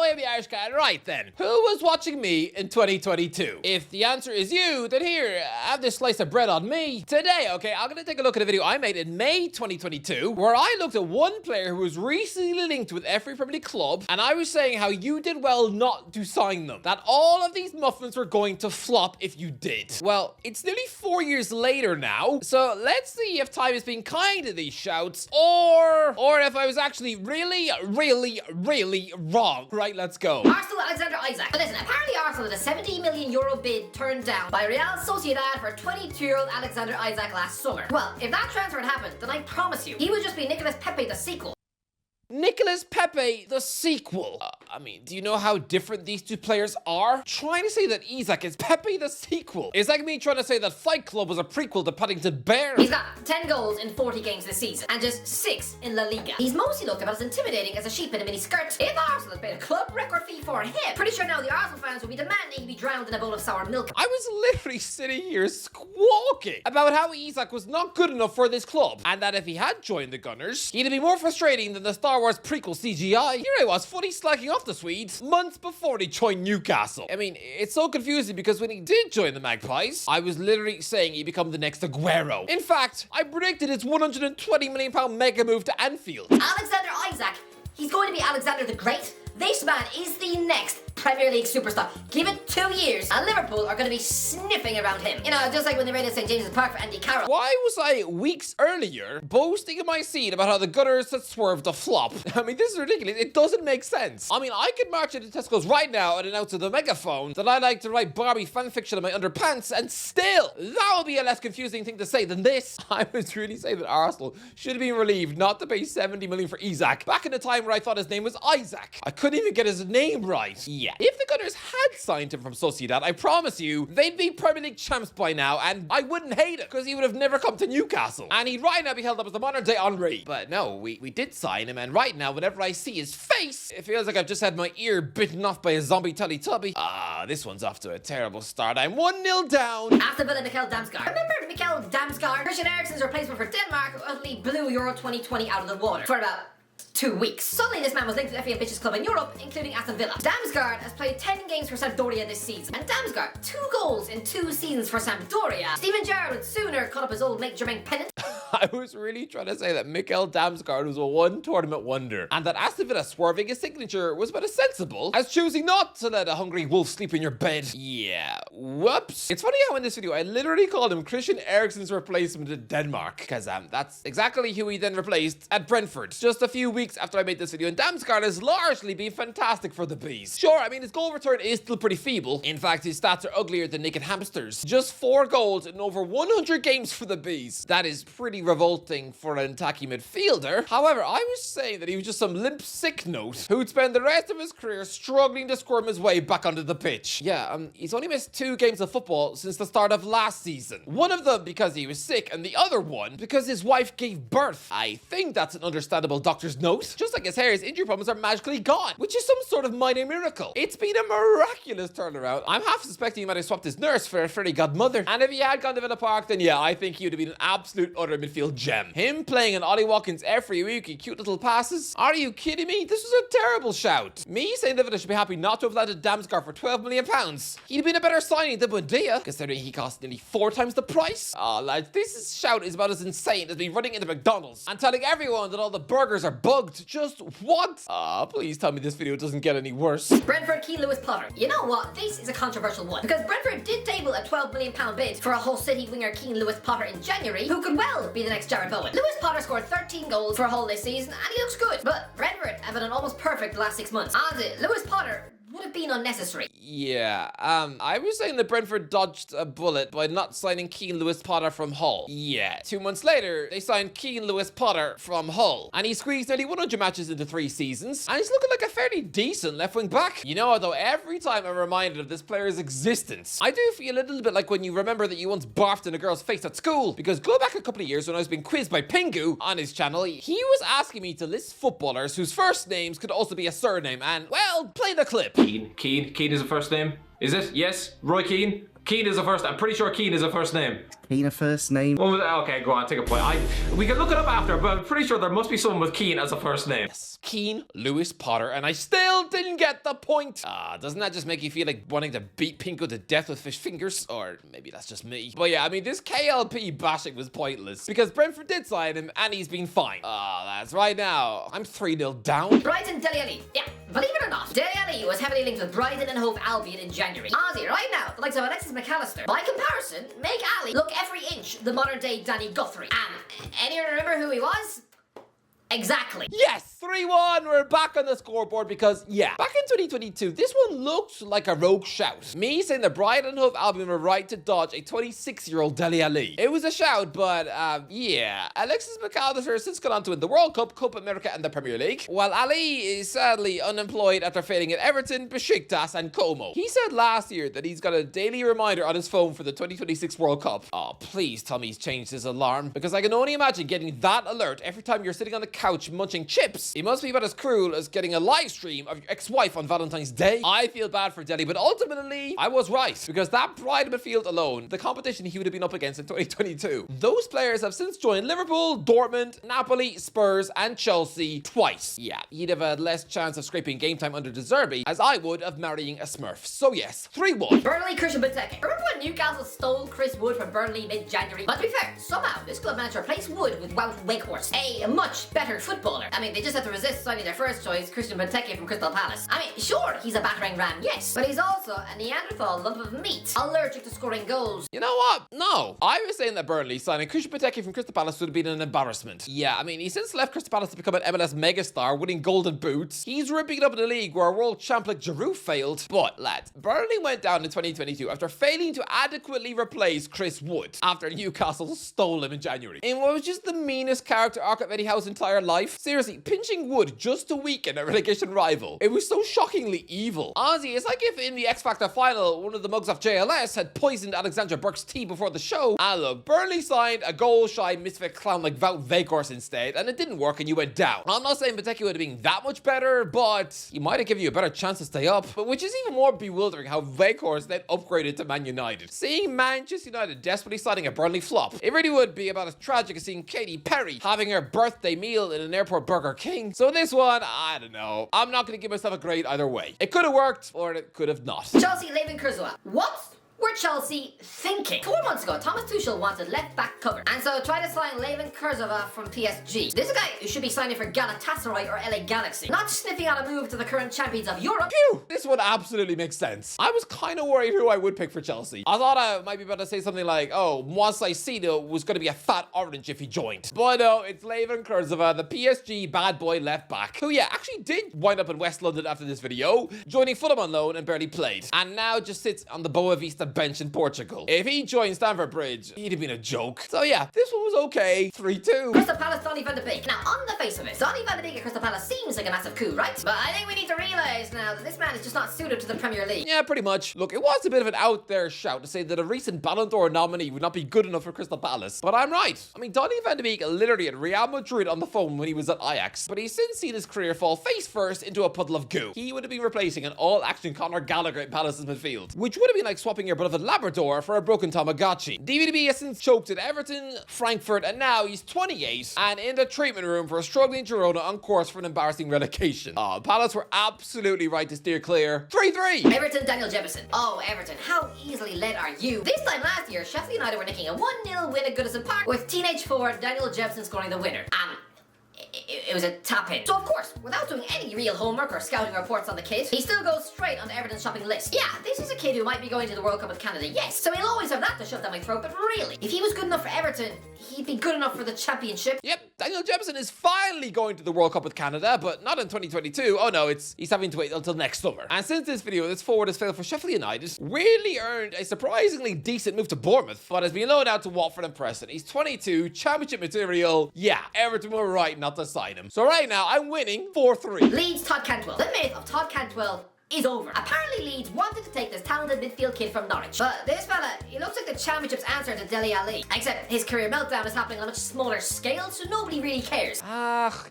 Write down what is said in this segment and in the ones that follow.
I am the Irish guy. Right then, who was watching me in 2022? If the answer is you, then here, have this slice of bread on me. Today, okay, I'm gonna take a look at a video I made in May 2022, where I looked at one player who was recently linked with every Premier League club, and I was saying how you did well not to sign them. That all of these muffins were going to flop if you did. Well, it's nearly 4 years later now, so let's see if time has been kind to these shouts, or if I was actually really wrong. Right, let's go. Arsenal Alexander Isak. But listen, apparently Arsenal had a €70 million bid turned down by Real Sociedad for 22-year-old Alexander Isak last summer. Well, if that transfer had happened, then I promise you, he would just be Nicolas Pepe the sequel. Nicolas Pepe, the sequel. I mean, do you know how different these two players are? Trying to say that Isak is Pepe the sequel is like me trying to say that Fight Club was a prequel to Paddington Bear. He's got 10 goals in 40 games this season, and just 6 in La Liga. He's mostly looked about as intimidating as a sheep in a mini skirt. If Arsenal had paid a club record fee for him, pretty sure now the Arsenal fans would be demanding he be drowned in a bowl of sour milk. I was literally sitting here squawking about how Isak was not good enough for this club, and that if he had joined the Gunners, he'd be more frustrating than the Star Wars prequel CGI. Here I was, fully slacking off the Swedes months before they joined Newcastle. I mean, it's so confusing because when he did join the Magpies, I was literally saying he'd become the next Aguero. In fact, I predicted his £120 million mega move to Anfield. Alexander Isak, he's going to be Alexander the Great. This man is the next Premier League superstar. Give it 2 years, and Liverpool are going to be sniffing around him. You know, just like when they raided St. James's Park for Andy Carroll. Why was I, weeks earlier, boasting in my seat about how the Gunners had swerved a flop? I mean, this is ridiculous. It doesn't make sense. I mean, I could march into Tesco's right now and announce to the megaphone that I like to write Barbie fanfiction in my underpants, and still, that would be a less confusing thing to say than this. I was really saying that Arsenal should have been relieved not to pay $70 million for Isak back in the time where I thought his name was Isaac. I couldn't even get his name right. Yeah. If the Gunners had signed him from Sociedad, I promise you, they'd be Premier League champs by now, and I wouldn't hate it, because he would have never come to Newcastle. And he'd right now be held up as the modern day Henry. But no, we did sign him, and right now, whenever I see his face, it feels like I've just had my ear bitten off by a zombie Teletubby. This one's off to a terrible start. I'm 1-0 down. Aston Villa, Mikkel Damsgaard. Remember Mikkel Damsgaard? Christian Eriksen's replacement for Denmark utterly blew Euro 2020 out of the water for about 2 weeks. Suddenly this man was linked to every ambitious club in Europe, including Aston Villa. Damsgaard has played 10 games for Sampdoria this season. And Damsgaard, 2 goals in 2 seasons for Sampdoria. Steven Gerrard would sooner cut up his old mate Jermaine Pennant. I was really trying to say that Mikkel Damsgaard was a one-tournament wonder, and that Aston Villa swerving his signature was about as sensible as choosing not to let a hungry wolf sleep in your bed. Yeah, whoops. It's funny how in this video I literally called him Christian Eriksen's replacement in Denmark, because that's exactly who he then replaced at Brentford just a few weeks after I made this video, and Damsgaard has largely been fantastic for the Bees. Sure, I mean, his goal return is still pretty feeble. In fact, his stats are uglier than naked hamsters. Just 4 goals in over 100 games for the Bees. That is pretty revolting for an attacking midfielder. However, I was saying that he was just some limp sick note who'd spend the rest of his career struggling to squirm his way back onto the pitch. Yeah, he's only missed 2 games of football since the start of last season. One of them because he was sick, and the other one because his wife gave birth. I think that's an understandable doctor's note. Just like his hair, his injury problems are magically gone, which is some sort of minor miracle. It's been a miraculous turnaround. I'm half suspecting he might have swapped his nurse for a fairy godmother. And if he had gone to Villa Park, then yeah, I think he would have been an absolute utter midfield gem. Him playing on Ollie Watkins every week, cute little passes. Are you kidding me? This was a terrible shout. Me saying that Villa should be happy not to have landed Damsgaard for £12 million. He'd have been a better signing than Buendia, considering he cost nearly 4 times the price. Oh, lads, this shout is about as insane as me running into McDonald's and telling everyone that all the burgers are bugged. Just what? Please tell me this video doesn't get any worse. Brentford, Keane Lewis Potter. You know what? This is a controversial one, because Brentford did table a £12 million bid for a Hull City winger Keane Lewis Potter in January, who could well be the next Jared Bowen. Lewis Potter scored 13 goals for Hull this season, and he looks good. But Brentford have had an almost perfect last 6 months. And Lewis Potter would have been unnecessary. Yeah, I was saying that Brentford dodged a bullet by not signing Keane Lewis Potter from Hull. Yeah, 2 months later, they signed Keane Lewis Potter from Hull, and he squeezed nearly 100 matches into 3 seasons, and he's looking like a fairly decent left-wing back. You know, though, every time I'm reminded of this player's existence, I do feel a little bit like when you remember that you once barfed in a girl's face at school, because go back a couple of years when I was being quizzed by Pingu on his channel, he was asking me to list footballers whose first names could also be a surname, and, well, play the clip. Keane is a first name. Is it? Yes. Roy Keane. Keane is a first. I'm pretty sure Keane is a first name. Keane a first name? What was, okay, go on, take a point. We can look it up after, but I'm pretty sure there must be someone with Keane as a first name. Yes, Keane Lewis Potter, and I still didn't get the point. Doesn't that just make you feel like wanting to beat Pinko to death with fish fingers? Or maybe that's just me. But yeah, I mean, this KLP bashing was pointless because Brentford did sign him and he's been fine. That's right now. I'm 3-0 down. Brighton Dele Alli. Yeah, believe it or not, Dele Alli was heavily linked with Brighton and Hove Albion in January. Aussie, right now, the likes of Alexis McAllister, by comparison, make Ali look every inch the modern day Danny Guthrie. And anyone remember who he was? Exactly. Yes, 3-1. We're back on the scoreboard because, yeah, back in 2022, this one looked like a rogue shout. Me saying that Brighton and Hove Albion were right to dodge a 26-year-old Dele Alli. It was a shout, but, yeah. Alexis McAllister has since gone on to win the World Cup, Copa America, and the Premier League, while Ali is sadly unemployed after failing at Everton, Besiktas, and Como. He said last year that he's got a daily reminder on his phone for the 2026 World Cup. Oh, please tell me he's changed his alarm, because I can only imagine getting that alert every time you're sitting on the couch munching chips. It must be about as cruel as getting a live stream of your ex-wife on Valentine's Day. I feel bad for Dele, but ultimately, I was right, because that Brighton midfield alone, the competition he would have been up against in 2022. Those players have since joined Liverpool, Dortmund, Napoli, Spurs, and Chelsea twice. Yeah, he'd have had less chance of scraping game time under De Zerbi, as I would of marrying a Smurf. So yes, 3-1. Burnley, Christian Benteke. Remember when Newcastle stole Chris Wood from Burnley mid-January? But to be fair, somehow this club managed to replace Wood with Wout Weghorst, a much better footballer. I mean, they just have to resist signing their first choice, Christian Benteke from Crystal Palace. I mean, sure, he's a battering ram, yes, but he's also a Neanderthal lump of meat, allergic to scoring goals. You know what? No. I was saying that Burnley signing Christian Benteke from Crystal Palace would have been an embarrassment. Yeah, I mean, he's since left Crystal Palace to become an MLS megastar, winning golden boots. He's ripping it up in a league where a world champ like Giroud failed. But, lads, Burnley went down in 2022 after failing to adequately replace Chris Wood after Newcastle stole him in January. In what was just the meanest character arc of Eddie Howe's entire life. Seriously, pinching Wood just to weaken a relegation rival. It was so shockingly evil. Honestly, it's like if in the X Factor final, one of the mugs off JLS had poisoned Alexander Burke's tea before the show. And look, Burnley signed a goal-shy misfit clown like Wout Weghorst instead, and it didn't work and you went down. I'm not saying Benteke would have been that much better, but he might have given you a better chance to stay up. But which is even more bewildering how Weghorst then upgraded to Man United. Seeing Manchester United desperately signing a Burnley flop, it really would be about as tragic as seeing Katy Perry having her birthday meal in an airport Burger King. So this one, I don't know. I'm not going to give myself a grade either way. It could have worked, or it could have not. Chelsea, Leivin Kurzawa. What were Chelsea thinking? 4 months ago, Thomas Tuchel wanted left back cover, and so tried to sign Leivin Kurzawa from PSG. This is a guy who should be signing for Galatasaray or LA Galaxy, not sniffing out a move to the current champions of Europe. Phew! This one absolutely makes sense. I was kind of worried who I would pick for Chelsea. I thought I might be about to say something like, oh, Moisés Caicedo was going to be a fat orange if he joined. But no, it's Leivin Kurzawa, the PSG bad boy left back, who actually did wind up in West London after this video, joining Fulham on loan and barely played, and now just sits on the Boa Vista bench in Portugal. If he joined Stamford Bridge, he'd have been a joke. So yeah, this one was okay. 3-2. Crystal Palace, Donny van de Beek. Now, on the face of it, Donny van de Beek at Crystal Palace seems like a massive coup, right? But I think we need to realise now that this man is just not suited to the Premier League. Yeah, pretty much. Look, it was a bit of an out there shout to say that a recent Ballon d'Or nominee would not be good enough for Crystal Palace. But I'm right. I mean, Donny van de Beek literally at Real Madrid on the phone when he was at Ajax. But he's since seen his career fall face first into a puddle of goo. He would have been replacing an all-action Conor Gallagher in Palace's midfield, which would have been like swapping your beloved Labrador for a broken Tamagotchi. DVDB has since choked at Everton, Frankfurt, and now he's 28 and in the treatment room for a struggling Girona on course for an embarrassing relegation. Palace were absolutely right to steer clear. 3-3. Everton, Daniel Jefferson. Oh, Everton, how easily led are you? This time last year, Sheffield United were nicking a 1-0 win at Goodison Park with teenage forward Daniel Jefferson scoring the winner. It was a tap-in. So of course, without doing any real homework or scouting reports on the kid, he still goes straight onto Everton's shopping list. Yeah, this is a kid who might be going to the World Cup with Canada, yes. So he'll always have that to shove down my throat, but really, if he was good enough for Everton, he'd be good enough for the championship. Yep, Daniel Jefferson is finally going to the World Cup with Canada, but not in 2022. Oh no, he's having to wait until next summer. And since this video, this forward has failed for Sheffield United, weirdly earned a surprisingly decent move to Bournemouth, but has been loaned out to Watford and Preston. He's 22, championship material. Yeah, Everton were right not to sign him. So right now, I'm winning 4-3. Leeds, Todd Cantwell. The myth of Todd Cantwell is over. Apparently Leeds wanted to take this talented midfield kid from Norwich. But this fella, he looks like the Championship's answer to Dele Alli. Except his career meltdown is happening on a much smaller scale, so nobody really cares.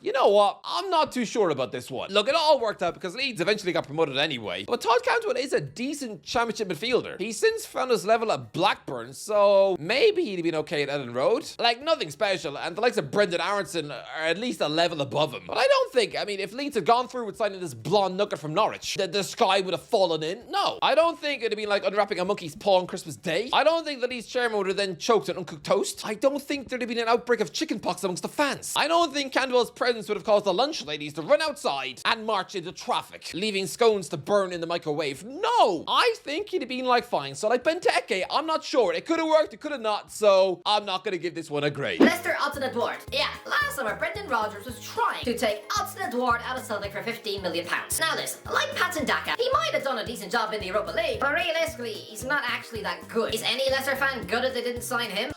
You know what? I'm not too sure about this one. Look, it all worked out because Leeds eventually got promoted anyway. But Todd Cantwell is a decent Championship midfielder. He's since found his level at Blackburn, so maybe he'd been okay at Ellen Road. Like, nothing special, and the likes of Brendan Aronson are at least a level above him. But I don't think, if Leeds had gone through with signing this blonde nugget from Norwich, the sky would have fallen in. No. I don't think it'd have been like unwrapping a monkey's paw on Christmas Day. I don't think the Leeds chairman would have then choked on uncooked toast. I don't think there'd have been an outbreak of chickenpox amongst the fans. I don't think Cantwell's presence would have caused the lunch ladies to run outside and march into traffic, leaving scones to burn in the microwave. No! I think he'd have been like, fine. So like Benteke, I'm not sure. It could have worked, it could have not, so I'm not going to give this one a grade. Leicester Odsonne Edouard. Yeah, last summer Brendan Rodgers was trying to take Odsonne Edouard out of Celtic for £15 million. Now listen, like Patson Daka, he might have done a decent job in the Europa League, but realistically, he's not actually that good. Is any Leicester fan gutted they didn't sign him?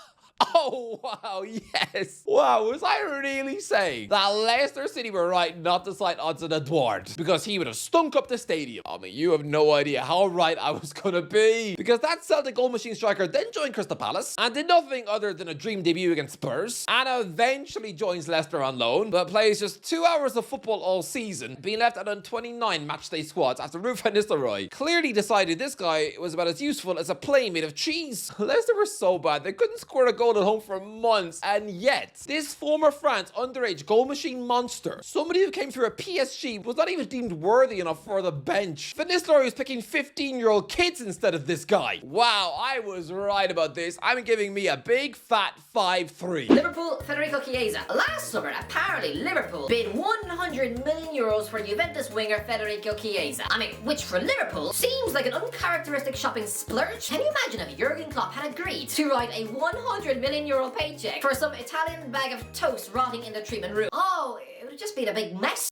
Oh, wow, yes. Wow, was I really saying that Leicester City were right not to sign Odsonne Edouard? Because he would have stunk up the stadium. You have no idea how right I was going to be. Because that Celtic goal machine striker then joined Crystal Palace and did nothing other than a dream debut against Spurs, and eventually joins Leicester on loan, but plays just 2 hours of football all season, being left out on 29 matchday squads after Ruud van Nistelrooy clearly decided this guy was about as useful as a plane made of cheese. Leicester were so bad, they couldn't score a goal at home for months, and yet this former France underage goal machine monster, somebody who came through a PSG, was not even deemed worthy enough for the bench. Van Nistelrooy was picking 15-year-old kids instead of this guy. Wow, I was right about this. I'm giving me a big fat 5-3. Liverpool, Federico Chiesa. Last summer, apparently Liverpool bid €100 million for Juventus winger Federico Chiesa. Which for Liverpool seems like an uncharacteristic shopping splurge. Can you imagine if Jurgen Klopp had agreed to write a €100 million paycheck for some Italian bag of toast rotting in the treatment room? Oh, it would have just been a big mess.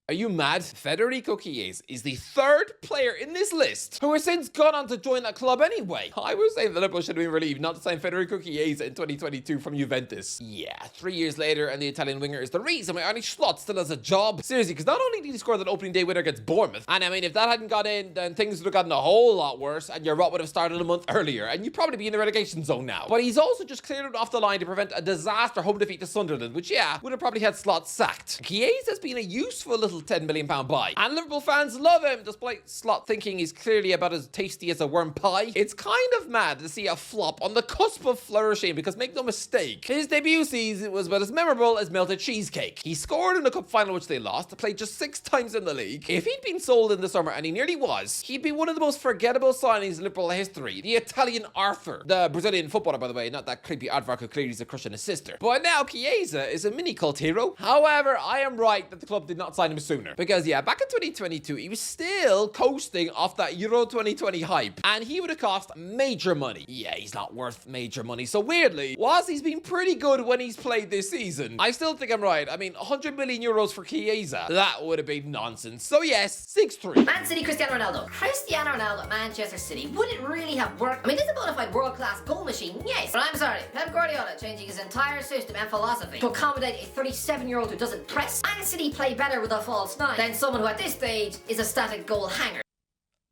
Are you mad? Federico Chiesa is the third player in this list who has since gone on to join that club anyway. I would say that Liverpool should have been relieved not to sign Federico Chiesa in 2022 from Juventus. Yeah, 3 years later, and the Italian winger is the reason why Arne Slot still has a job. Seriously, because not only did he score that opening day winner against Bournemouth, and if that hadn't got in, then things would have gotten a whole lot worse, and your rot would have started a month earlier, and you'd probably be in the relegation zone now. But he's also just cleared it off the line to prevent a disaster home defeat to Sunderland, which, yeah, would have probably had Slot sacked. Chiesa has been a useful little £10 million buy, and Liverpool fans love him, despite Slot thinking he's clearly about as tasty as a worm pie. It's kind of mad to see a flop on the cusp of flourishing, because make no mistake, his debut season was about as memorable as melted cheesecake. He scored in the cup final, which they lost, played just 6 times in the league. If he'd been sold in the summer, and he nearly was, he'd be one of the most forgettable signings in Liverpool history. The Italian Arthur, the Brazilian footballer, by the way, not that creepy aardvark who clearly is a crush on his sister. But now Chiesa is a mini cult hero. However, I am right that the club did not sign him sooner, because yeah, back in 2022, he was still coasting off that Euro 2020 hype, and he would have cost major money. Yeah, he's not worth major money. So weirdly, whilst he's been pretty good when he's played this season, I still think I'm right. €100 million for Chiesa, that would have been nonsense. So yes, 6-3. Man City, Cristiano Ronaldo. Cristiano Ronaldo at Manchester City. Would it really have worked? This is a bona fide world-class goal machine, yes. But I'm sorry, Pep Guardiola changing his entire system and philosophy to accommodate a 37-year-old who doesn't press. Man City play better with a false 9 than someone who at this stage is a static goal hanger.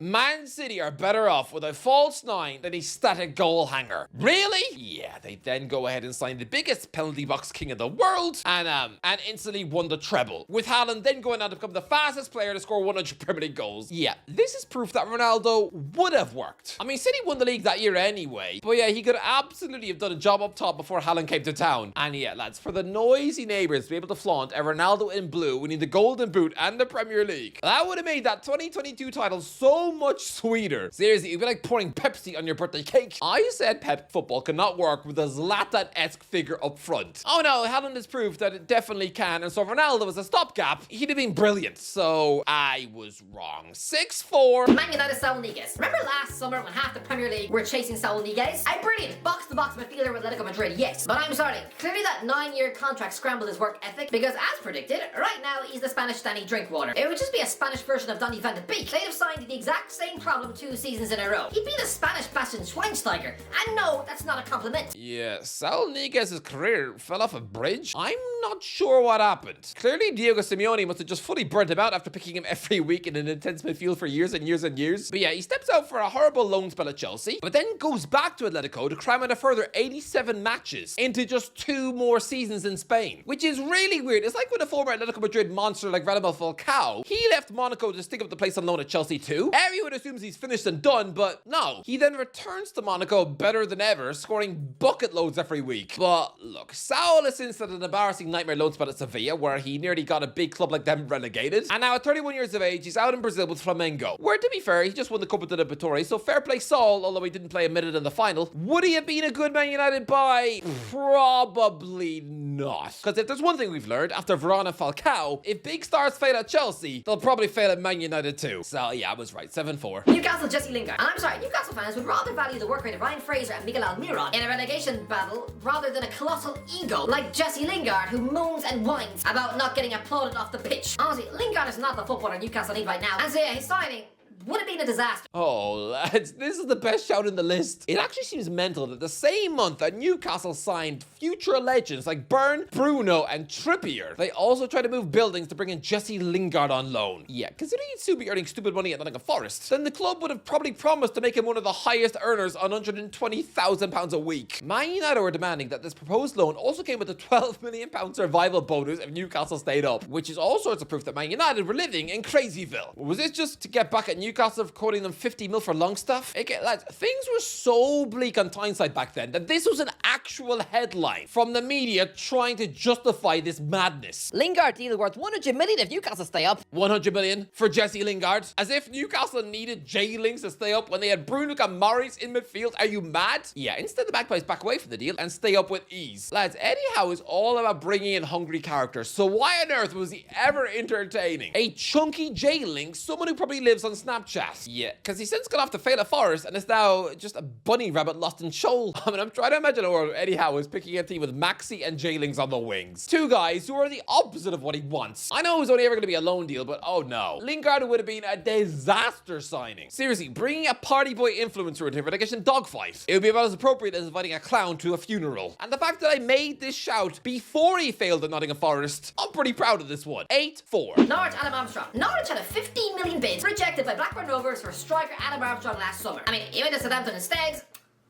Man City are better off with a false 9 than a static goal hanger. Really? Yeah, they then go ahead and sign the biggest penalty box king in the world and instantly won the treble, with Haaland then going on to become the fastest player to score 100 Premier League goals. Yeah, this is proof that Ronaldo would have worked. City won the league that year anyway, but yeah, he could absolutely have done a job up top before Haaland came to town. And yeah, lads, for the noisy neighbours to be able to flaunt a Ronaldo in blue winning the Golden Boot and the Premier League, that would have made that 2022 title so much sweeter. Seriously, it'd be like pouring Pepsi on your birthday cake. I said Pep football cannot work with a Zlatan-esque figure up front. Oh no, Haaland has proved that it definitely can, and so Ronaldo was a stopgap. He'd have been brilliant. So I was wrong. 6-4. Man United, Saul Niguez. Remember last summer when half the Premier League were chasing Saul Niguez? Brilliant box-to-box midfielder with Atletico Madrid, yes. But I'm sorry, clearly that 9-year contract scrambled his work ethic, because as predicted, right now he's the Spanish Danny Drinkwater. It would just be a Spanish version of Donny van de Beek. They'd have signed the exact same problem 2 seasons in a row. He'd be the Spanish Bastian Schweinsteiger. And no, that's not a compliment. Yeah, Saul Niguez's career fell off a bridge. I'm not sure what happened. Clearly, Diego Simeone must have just fully burnt him out after picking him every week in an intense midfield for years and years and years. But yeah, he steps out for a horrible loan spell at Chelsea, but then goes back to Atletico to cram in a further 87 matches into just 2 more seasons in Spain, which is really weird. It's like when a former Atletico Madrid monster like Radamel Falcao, he left Monaco to stick up the place on loan at Chelsea too. Everyone assumes he's finished and done, but no. He then returns to Monaco better than ever, scoring bucket loads every week. But look, Saul has since had an embarrassing nightmare loan spell at Sevilla, where he nearly got a big club like them relegated. And now at 31 years of age, he's out in Brazil with Flamengo, where to be fair, he just won the Copa de Libertadores, so fair play Saul, although he didn't play a minute in the final. Would he have been a good Man United buy? Probably not. Because if there's one thing we've learned after Varane and Falcao, if big stars fail at Chelsea, they'll probably fail at Man United too. So yeah, I was right, 7-4. Newcastle Jesse Lingard. And I'm sorry, Newcastle fans would rather value the work rate of Ryan Fraser and Miguel Almiron in a relegation battle rather than a colossal ego like Jesse Lingard, who moans and whines about not getting applauded off the pitch. Honestly, Lingard is not the footballer Newcastle need right now. And so yeah, his signing would have been a disaster. Oh, lads, this is the best shout in the list. It actually seems mental that the same month that Newcastle signed future legends like Burn, Bruno, and Trippier, they also tried to move buildings to bring in Jesse Lingard on loan. Yeah, considering he'd soon be earning stupid money at Nottingham Forest, then the club would have probably promised to make him one of the highest earners on £120,000 a week. Man United were demanding that this proposed loan also came with a £12 million survival bonus if Newcastle stayed up, which is all sorts of proof that Man United were living in Crazyville. Was this just to get back at Newcastle for quoting them 50 mil for Longstaff? Okay, lads, things were so bleak on Tyneside back then that this was an actual headline from the media trying to justify this madness. Lingard deal worth 100 million if Newcastle stay up. 100 million for Jesse Lingard? As if Newcastle needed J-Links to stay up when they had Bruno and Morris in midfield. Are you mad? Yeah, instead the Magpies back away from the deal and stay up with ease. Lads, Eddie Howe is all about bringing in hungry characters, so why on earth was he ever entertaining a chunky J-Link, someone who probably lives on Snapchat? Yeah, because he since got off to fail at Forest and is now just a bunny rabbit lost in shoal. I mean, I'm trying to imagine a world where Eddie Howe is picking a team with Maxi and J-Links on the wings. 2 guys who are the opposite of what he wants. I know it was only ever going to be a loan deal, but oh no. Lingard would have been a disaster signing. Seriously, bringing a party boy influencer into a relegation dogfight, it would be about as appropriate as inviting a clown to a funeral. And the fact that I made this shout before he failed at Nottingham Forest, I'm pretty proud of this one. 8-4. Norwich, Adam Armstrong. Norwich had a 15 million bid rejected by Blackburn Rovers for striker Adam Armstrong last summer. I mean, he went to Southampton instead.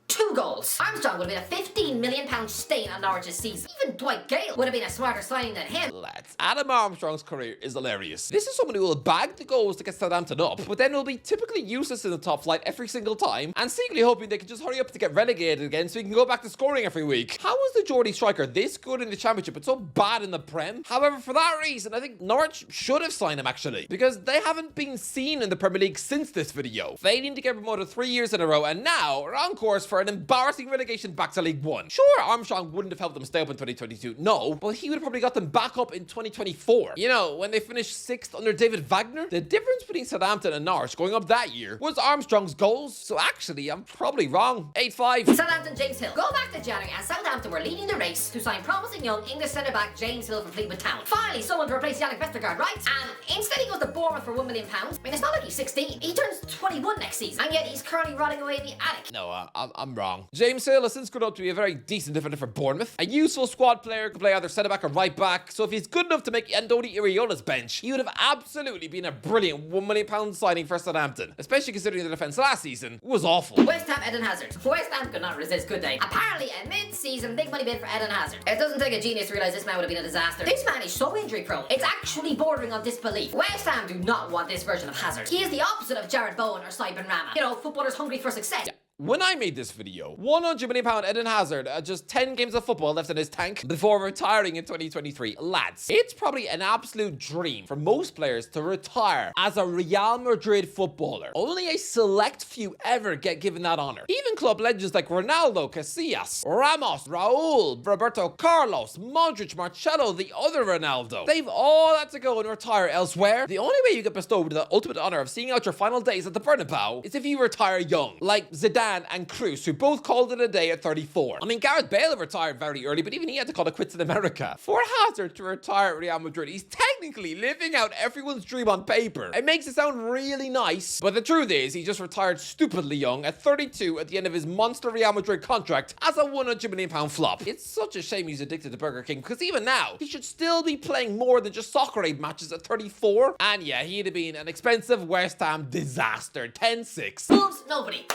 2 goals. Armstrong would have been a £15 million stain on Norwich's season. Even Dwight Gale would have been a smarter signing than him. Lads, Adam Armstrong's career is hilarious. This is someone who will bag the goals to get Southampton up, but then will be typically useless in the top flight every single time, and secretly hoping they can just hurry up to get relegated again so he can go back to scoring every week. How is the Geordie striker this good in the Championship but so bad in the Prem? However, for that reason, I think Norwich should have signed him actually, because they haven't been seen in the Premier League since this video, failing to get promoted 3 years in a row, and now are on course for an embarrassing relegation back to League One. Sure, Armstrong wouldn't have helped them stay up in 2022, no, but he would have probably got them back up in 2024. You know, when they finished 6th under David Wagner, the difference between Southampton and Norwich going up that year was Armstrong's goals. So actually, I'm probably wrong. 8-5. Southampton, James Hill. Go back to January and Southampton were leading the race to sign promising young English centre-back James Hill from Fleetwood Town. Finally, someone to replace Yannick Vestergaard, right? And instead he goes to Bournemouth for £1 million. I mean, it's not like he's 16. He turns 21 next season, and yet he's currently rotting away in the attic. No, I'm wrong. James Hill has since grown up to be a very decent defender for Bournemouth. A useful squad player, could play either centre-back or right-back, so if he's good enough to make Andoni Iraola's bench, he would have absolutely been a brilliant £1 million signing for Southampton, especially considering the defence last season was awful. West Ham, Eden Hazard. West Ham could not resist, could they? Apparently, a mid-season big money bid for Eden Hazard. It doesn't take a genius to realise this man would have been a disaster. This man is so injury-prone, it's actually bordering on disbelief. West Ham do not want this version of Hazard. He is the opposite of Jared Bowen or Simon Rama. You know, footballers hungry for success. Yeah. When I made this video, £100 million Eden Hazard had just 10 games of football left in his tank before retiring in 2023. Lads, it's probably an absolute dream for most players to retire as a Real Madrid footballer. Only a select few ever get given that honor. Even club legends like Ronaldo, Casillas, Ramos, Raul, Roberto Carlos, Modric, Marcelo, the other Ronaldo. They've all had to go and retire elsewhere. The only way you get bestowed with the ultimate honor of seeing out your final days at the Bernabeu is if you retire young, like Zidane Zidane and Cruz, who both called it a day at 34. I mean, Gareth Bale retired very early, but even he had to call it quits in America. For Hazard to retire at Real Madrid, he's technically living out everyone's dream on paper. It makes it sound really nice, but the truth is he just retired stupidly young at 32 at the end of his monster Real Madrid contract as a £100 million flop. It's such a shame he's addicted to Burger King, because even now, he should still be playing more than just Soccer Aid matches at 34. And yeah, he'd have been an expensive West Ham disaster. 10-6. Wolves, nobody.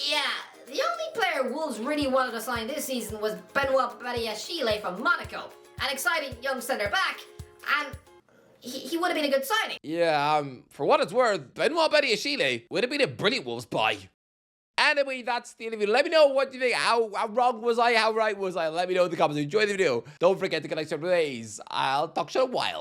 Yeah, the only player Wolves really wanted to sign this season was Benoit Badiashile from Monaco, an exciting young centre-back, and he would have been a good signing. Yeah, for what it's worth, Benoit Badiashile would have been a brilliant Wolves buy. Anyway, that's the end of the video. Let me know what you think. How wrong was I? How right was I? Let me know in the comments. Enjoy the video. Don't forget to connect with ways. I'll talk to you in a while.